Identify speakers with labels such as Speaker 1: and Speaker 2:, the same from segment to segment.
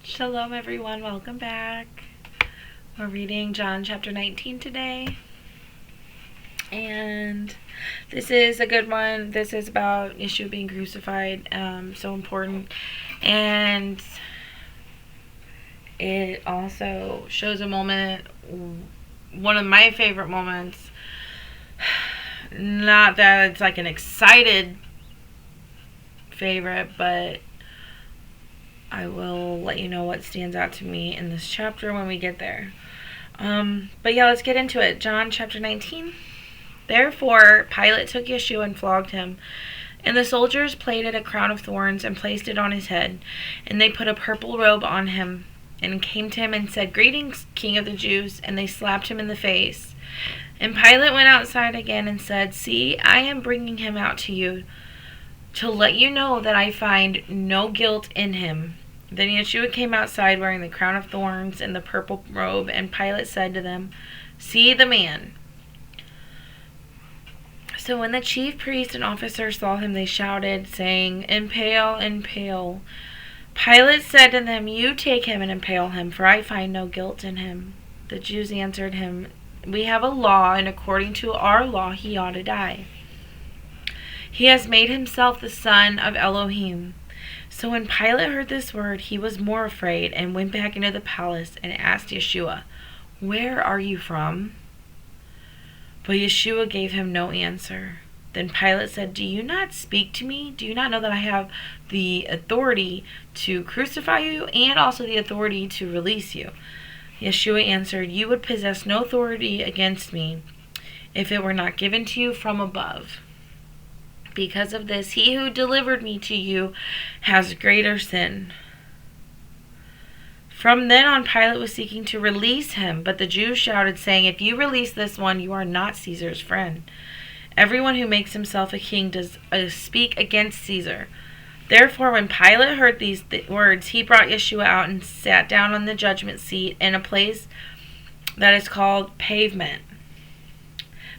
Speaker 1: Shalom, everyone. Welcome back. We're reading John chapter 19 today. And this is a good one. This is about Yeshua being crucified. So important. And it also shows a moment, one of my favorite moments. Not that it's like an excited favorite, but I will let you know what stands out to me in this chapter when we get there. But yeah, let's get into it. John chapter 19. Therefore, Pilate took Yeshua and flogged him. And the soldiers plaited a crown of thorns and placed it on his head. And they put a purple robe on him and came to him and said, "Greetings, King of the Jews." And they slapped him in the face. And Pilate went outside again and said, "See, I am bringing him out to you to let you know that I find no guilt in him." Then Yeshua came outside wearing the crown of thorns and the purple robe, and Pilate said to them, "See the man." So when the chief priests and officers saw him, they shouted, saying, "Impale, impale." Pilate said to them, "You take him and impale him, for I find no guilt in him." The Jews answered him, "We have a law, and according to our law he ought to die. He has made himself the son of Elohim." So when Pilate heard this word, he was more afraid and went back into the palace and asked Yeshua, "Where are you from?" But Yeshua gave him no answer. Then Pilate said, "Do you not speak to me? Do you not know that I have the authority to crucify you and also the authority to release you?" Yeshua answered, "You would possess no authority against me if it were not given to you from above. Because of this, he who delivered me to you has greater sin." From then on, Pilate was seeking to release him, but the Jews shouted, saying, "If you release this one, you are not Caesar's friend. Everyone who makes himself a king does speak against Caesar." Therefore, when Pilate heard these words, he brought Yeshua out and sat down on the judgment seat in a place that is called Pavement,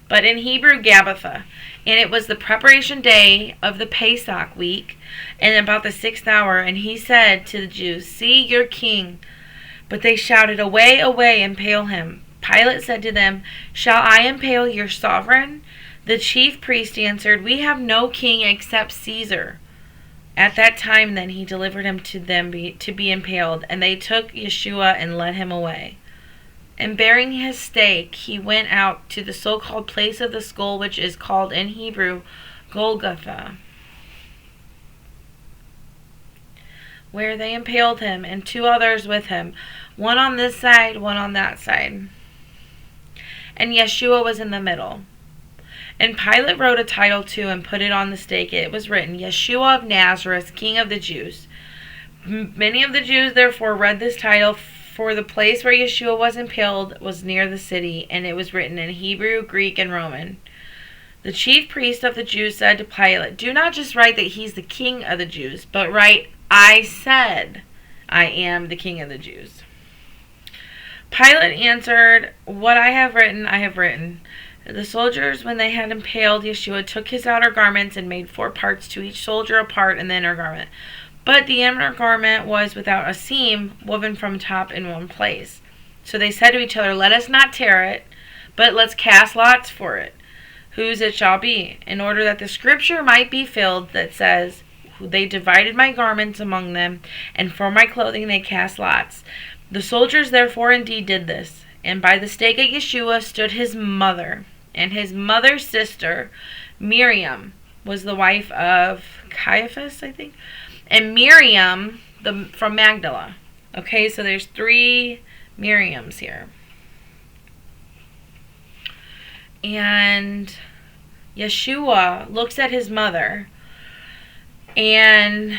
Speaker 1: but in Hebrew, Gabbatha. And it was the preparation day of the Pesach week, and about the 6th hour. And he said to the Jews, "See your king." But they shouted, "Away, away, impale him." Pilate said to them, "Shall I impale your sovereign?" The chief priest answered, "We have no king except Caesar." At that time then he delivered him to them to be impaled, and they took Yeshua and led him away. And bearing his stake, he went out to the so-called place of the skull, which is called in Hebrew Golgotha, where they impaled him and 2 others with him, one on this side, one on that side. And Yeshua was in the middle. And Pilate wrote a title too and put it on the stake. It was written, "Yeshua of Nazareth, King of the Jews." Many of the Jews therefore read this title, for the place where Yeshua was impaled was near the city, and it was written in Hebrew, Greek, and Roman. The chief priest of the Jews said to Pilate, "Do not just write that he's the king of the Jews, but write, 'I said I am the king of the Jews.'" Pilate answered, "What I have written, I have written." The soldiers, when they had impaled Yeshua, took his outer garments and made 4 parts, to each soldier a part in the inner garment. But the inner garment was without a seam, woven from top in one place. So they said to each other, "Let us not tear it, but let's cast lots for it, whose it shall be," in order that the scripture might be filled that says, "They divided my garments among them, and for my clothing they cast lots." The soldiers therefore indeed did this. And by the stake of Yeshua stood his mother, and his mother's sister, Miriam, was the wife of Caiaphas, I think, and Miriam from Magdala. Okay, so there's 3 Miriams here. And Yeshua looks at his mother and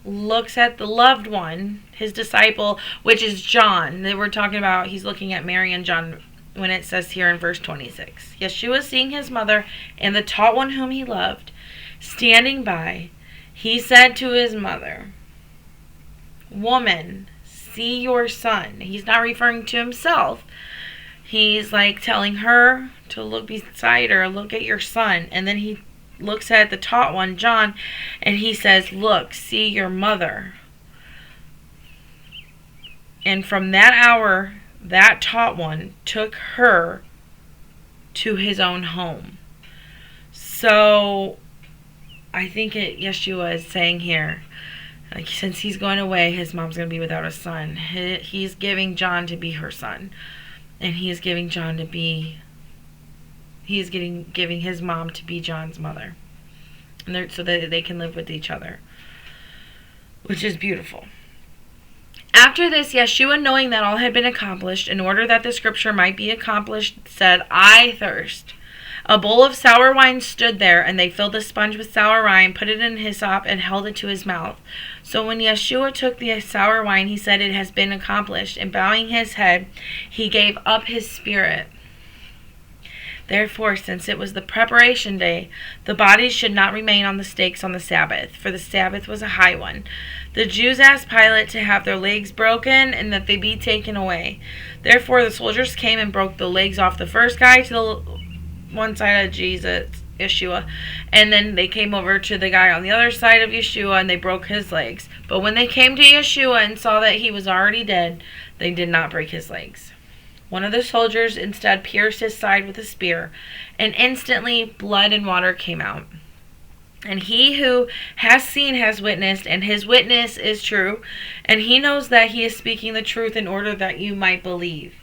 Speaker 1: looks at the loved one, his disciple, which is John. They were talking about, he's looking at Mary and John when it says here in verse 26. Yeshua, seeing his mother and the taught one whom he loved, standing by, he said to his mother, "Woman, see your son." He's not referring to himself. He's like telling her to look beside her, "Look at your son." And then he looks at the taught one, John, and he says, "Look, see your mother." And from that hour, that taught one took her to his own home. So I think Yeshua is saying here, like, since he's going away, his mom's going to be without a son. He's giving John to be her son. And he's giving giving his mom to be John's mother. And so that they can live with each other. Which is beautiful. After this, Yeshua, knowing that all had been accomplished, in order that the scripture might be accomplished, said, I thirst. A bowl of sour wine stood there, and they filled a sponge with sour wine, put it in hyssop, and held it to his mouth. So when Yeshua took the sour wine, he said, It has been accomplished. And bowing his head, he gave up his spirit. Therefore, since it was the preparation day, the bodies should not remain on the stakes on the Sabbath, for the Sabbath was a high one. The Jews asked Pilate to have their legs broken and that they be taken away. Therefore, the soldiers came and broke the legs off the first guy to the one side of Yeshua, and then they came over to the guy on the other side of Yeshua and they broke his legs. But when they came to Yeshua and saw that he was already dead, they did not break his legs. One of the soldiers instead pierced his side with a spear, and instantly blood and water came out. And he who has seen has witnessed, and his witness is true, and he knows that he is speaking the truth in order that you might believe.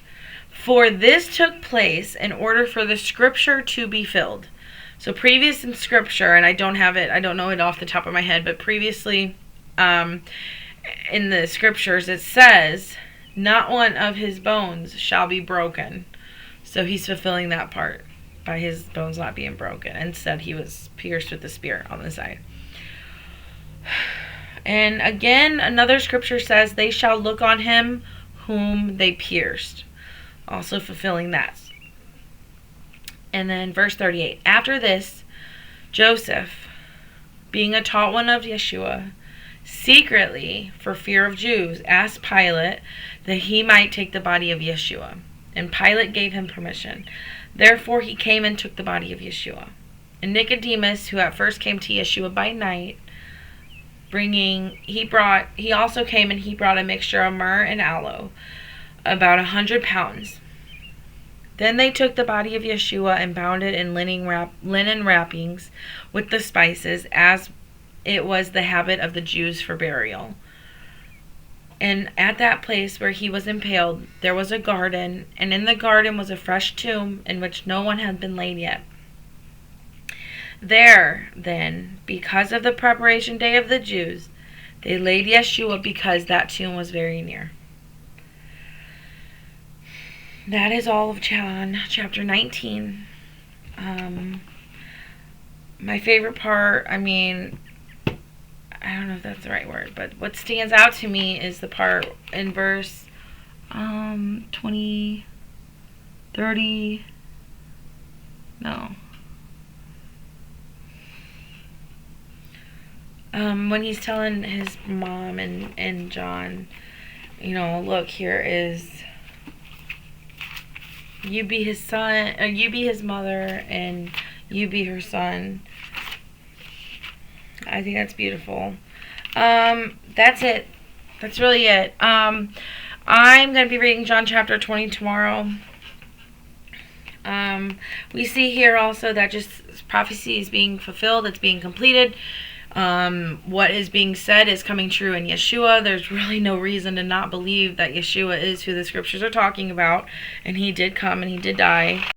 Speaker 1: For this took place in order for the scripture to be filled. So previous in scripture, and I don't know it off the top of my head, but previously in the scriptures it says, not one of his bones shall be broken. So he's fulfilling that part by his bones not being broken. Instead, he was pierced with the spear on the side. And again, another scripture says, they shall look on him whom they pierced. Also fulfilling that. And then verse 38. After this, Joseph, being a taught one of Yeshua, secretly, for fear of Jews, asked Pilate that he might take the body of Yeshua. And Pilate gave him permission. Therefore he came and took the body of Yeshua. And Nicodemus, who at first came to Yeshua by night, he also came and he brought a mixture of myrrh and aloe, about 100 pounds. Then they took the body of Yeshua and bound it in linen wrappings with the spices, as it was the habit of the Jews for burial. And at that place where he was impaled, there was a garden, and in the garden was a fresh tomb in which no one had been laid yet. There, then, because of the preparation day of the Jews, they laid Yeshua because that tomb was very near. That is all of John chapter 19. My favorite part, I don't know if that's the right word, but what stands out to me is the part in verse 20, 30, no. When he's telling his mom and John, look, here is, you be his son, or you be his mother, and you be her son. I think that's beautiful. That's it. That's really it. I'm going to be reading John chapter 20 tomorrow. We see here also that just prophecy is being fulfilled. It's being completed. What is being said is coming true in Yeshua. There's really no reason to not believe that Yeshua is who the scriptures are talking about. And he did come and he did die.